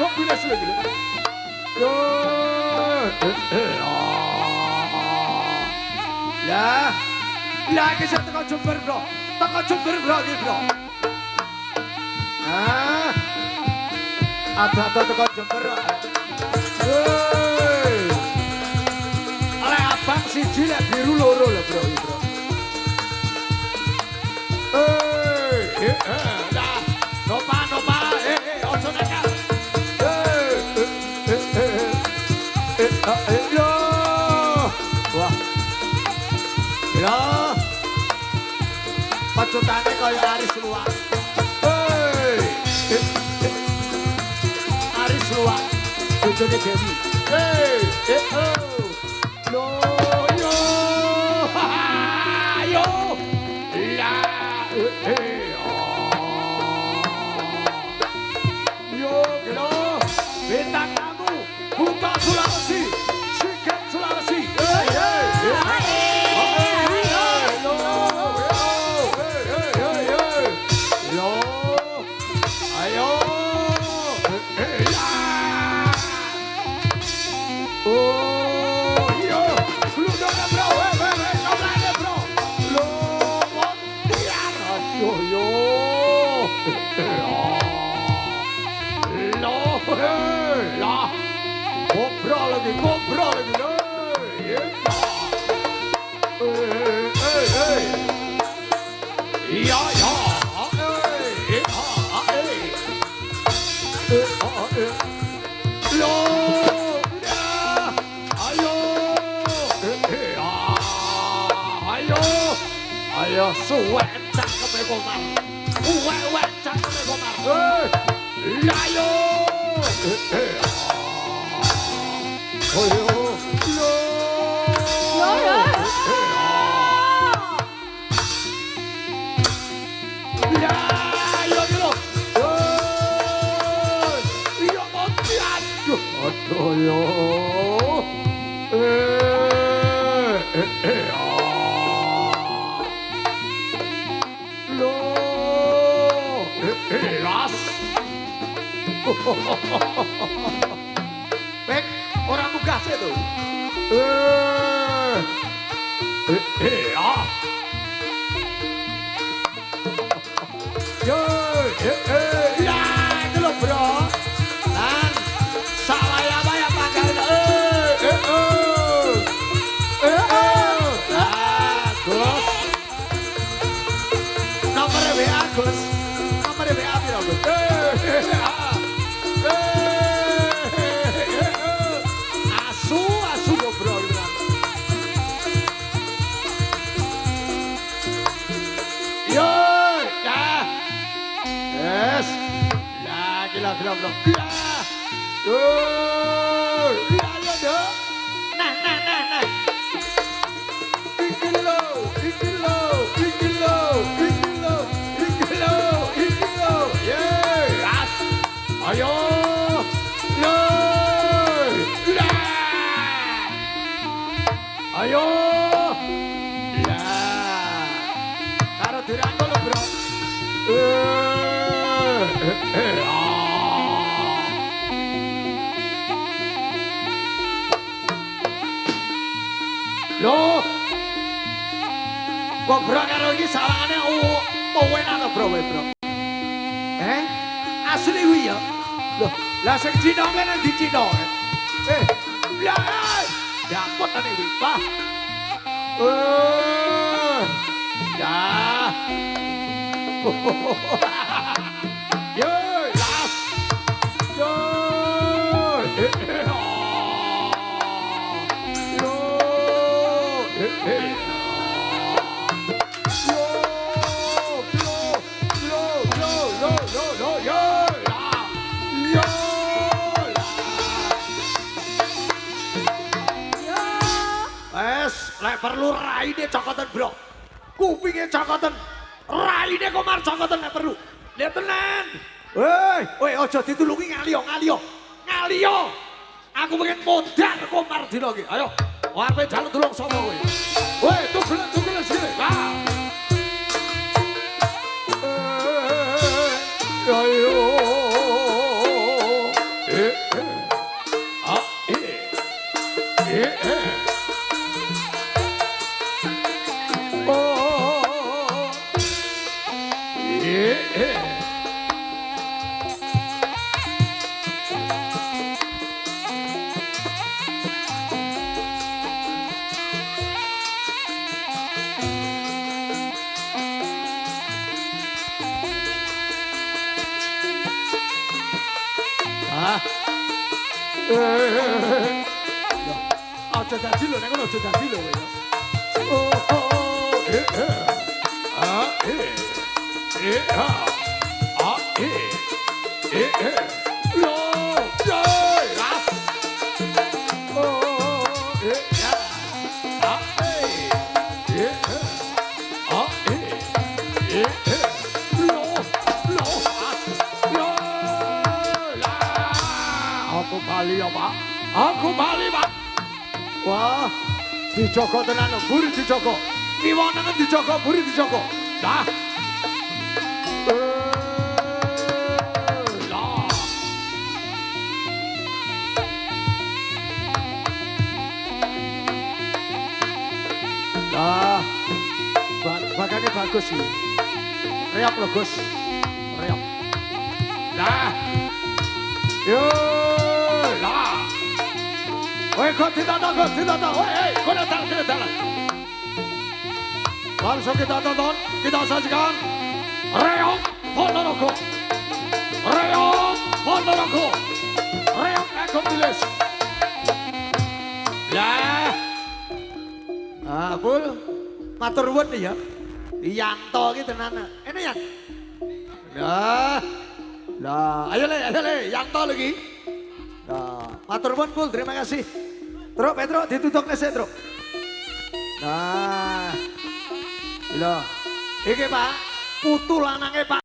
kombinasi lagi. Yo. Ya. Lagi saya tekan Jember, Bro. Tekan Jember, Bro, iki, Bro. Ah. Ada tekan Jember. Oleh abang siji lek biru loro lho, Bro, iki, Bro. Nah, nopa, ojo nakal. Wah. Ya. Pacutane kaya Aris Luwak. Aris Luwak. Bojone Dewi. Yo. Yo. Yo. La. Yo, kena. Bintang tamu. Buka Sulawesi. Sikat Sulawesi. Ngobrol lagi. Iya. Ayo, suwek cakep Komar. Uwek cakep Komar. Ayo. Pek, orang tugas itu. Ya, itu loh, Bro. Dan saya panggil. Gus. Nomor WA, Gus. Nomor WA piro, Gus? Asu yo, Bro. Yo, ya. Yes. Ya, gila, Bro. Ya. Yo. Ya. Nah. Iki lo. Yes. Ayo. Yo. Ayo. Ya. Karo dirangkul, Bro. Loh. Kok Bro karo iki sawangane enak Bro, Bro. Asli kuwi ya. Loh, lah sing Cina kene di Cina. Lah, dapat ane kuwi, Pak. Ya. Yo, las. Yo. Lek perlu raine cokotan, Bro. Kupinge cokotan. Raine Komar cokotan lek perlu. Lihat tenan. Woi, aja ditulungi ngalio. Aku pengen modar Komar dino iki. Ayo. Arepe jaluk tulung sapa kowe? Woi, tugelan sini. Wah. Ayo. Aja dadi lho, nek ngono aja dadi lho. Oh, oh, Yo, yo, ras. Oh, Aku bali ya, Pak. Aku bali, Pak. Wah, dijogo tenan, buri dijogo. Kiwonengen dijogo, buri dijogo. Dah. Dah. Bagane bagus sih. Reok lho, Gus. Reok. Dah. Yo, lah. Woi, kok tidak tahu. Woi, kok datang. Langsung kita tonton, kita saksikan. Reok Ponorogo. Reok Eko Bilis. Ya. Ah, Pul. Matur nuwun ya. Yanto iki tenan. Enak ya? Lah, ayo le, Yanto lagi. Nah, matur nuwun Pul, terima kasih. Truk Petro ditutuk nesek, Truk. Nah. Lho. Iki Pak, putu lanange Pak